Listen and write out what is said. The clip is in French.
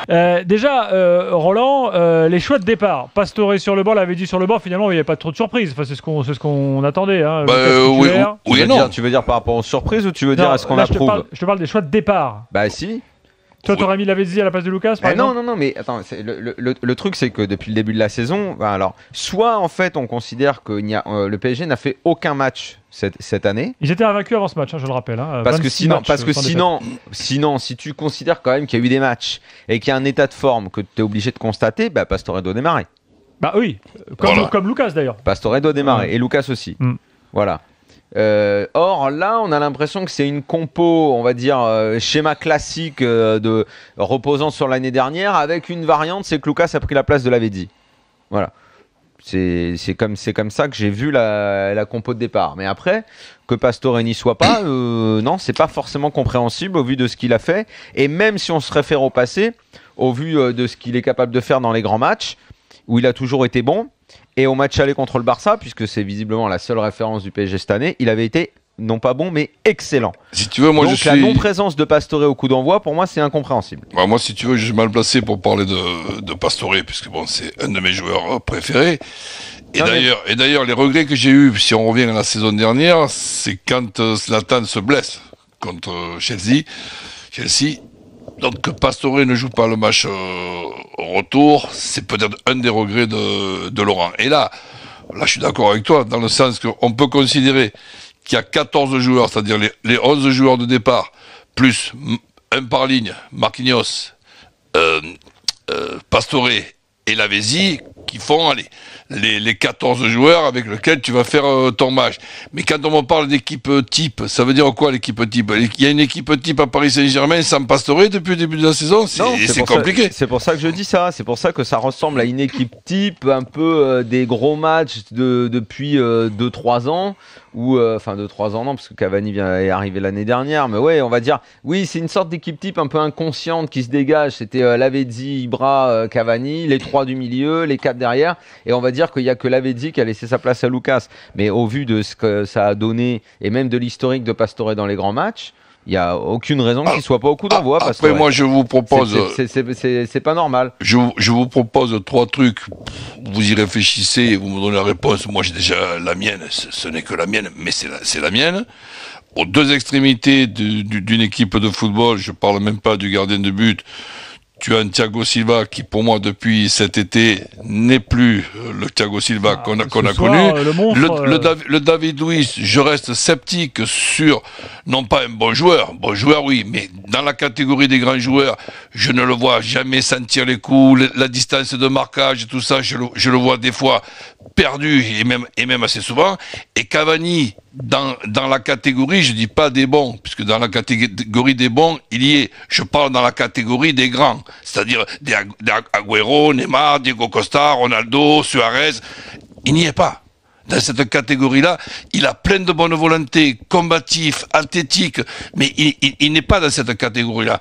Déjà, Roland, les choix de départ. Pastore sur le banc, l'avait dit sur le banc, finalement, il n'y avait pas trop de surprises. Enfin, c'est ce qu'on attendait. Hein. Oui et non. Tu veux dire par rapport aux surprises ou tu veux dire à ce qu'on approuve? Je te parle des choix de départ. Bah si. Toi, t'aurais mis Lavezzi à la place de Lucas, par exemple? Non, mais attends, le truc, c'est que depuis le début de la saison, alors, soit en fait, on considère que le PSG n'a fait aucun match cette année. Ils étaient invaincus avant ce match, hein, je le rappelle. Hein, parce que sinon, si tu considères quand même qu'il y a eu des matchs et qu'il y a un état de forme que tu es obligé de constater, bah, Pastore doit démarrer. Bah oui, comme Lucas d'ailleurs. Pastore doit démarrer, et Lucas aussi. Voilà. Or là on a l'impression que c'est une compo, on va dire schéma classique de reposant sur l'année dernière, avec une variante, c'est que Lucas a pris la place de Lavezzi. Voilà, c'est comme ça que j'ai vu la compo de départ. Mais après, que Pastore n'y soit pas, non, c'est pas forcément compréhensible au vu de ce qu'il a fait, et même si on se réfère au passé, au vu de ce qu'il est capable de faire dans les grands matchs où il a toujours été bon. Et au match aller contre le Barça, puisque c'est visiblement la seule référence du PSG cette année, il avait été non pas bon, mais excellent. Si tu veux, moi donc la non-présence de Pastore au coup d'envoi, pour moi, c'est incompréhensible. Bah, moi, si tu veux, je suis mal placé pour parler de Pastore, puisque bon, c'est un de mes joueurs préférés. Et d'ailleurs, les regrets que j'ai eus, si on revient à la saison dernière, c'est quand Zlatan se blesse contre Chelsea. Donc que Pastore ne joue pas le match au retour, c'est peut-être un des regrets de Laurent. Et là, je suis d'accord avec toi, dans le sens qu'on peut considérer qu'il y a 14 joueurs, c'est-à-dire les 11 joueurs de départ, plus un par ligne, Marquinhos, Pastore et Lavezzi, qui font les 14 joueurs avec lesquels tu vas faire ton match. Mais quand on me parle d'équipe type, ça veut dire quoi l'équipe type? Il y a une équipe type à Paris Saint-Germain sans Pastore depuis le début de la saison, c'est compliqué. C'est pour ça que je dis ça, c'est pour ça que ça ressemble à une équipe type, un peu des gros matchs depuis 2-3 ans, ou enfin 2-3 ans non, parce que Cavani est arrivé l'année dernière, mais ouais, on va dire, oui, c'est une sorte d'équipe type un peu inconsciente qui se dégage. C'était Lavezzi, Ibra, Cavani, les 3 du milieu, les 4 derrière, et on va dire qu'il n'y a que Lavezzi qui a laissé sa place à Lucas. Mais au vu de ce que ça a donné, et même de l'historique de Pastore dans les grands matchs, il n'y a aucune raison qu'il ne soit pas au coup d'envoi. Après, moi, je vous propose... C'est pas normal. Je vous propose 3 trucs. Vous y réfléchissez et vous me donnez la réponse. Moi, j'ai déjà la mienne. Ce n'est que la mienne, mais c'est la mienne. Aux 2 extrémités d'une équipe de football, je ne parle même pas du gardien de but, tu as un Thiago Silva qui, pour moi, depuis cet été, n'est plus le Thiago Silva qu'on a connu. Le David Luiz, je reste sceptique sur, non pas un bon joueur oui, mais dans la catégorie des grands joueurs, je ne le vois jamais sentir les coups, la distance de marquage, tout ça, je le vois des fois perdu, et même assez souvent. Et Cavani, dans la catégorie, je dis pas des bons, puisque dans la catégorie des bons, il y est. Je parle dans la catégorie des grands, c'est-à-dire des Agüero, Neymar, Diego Costa, Ronaldo, Suarez. Il n'y est pas. Dans cette catégorie-là, il a plein de bonne volonté, combatif, athlétique, mais il n'est pas dans cette catégorie-là.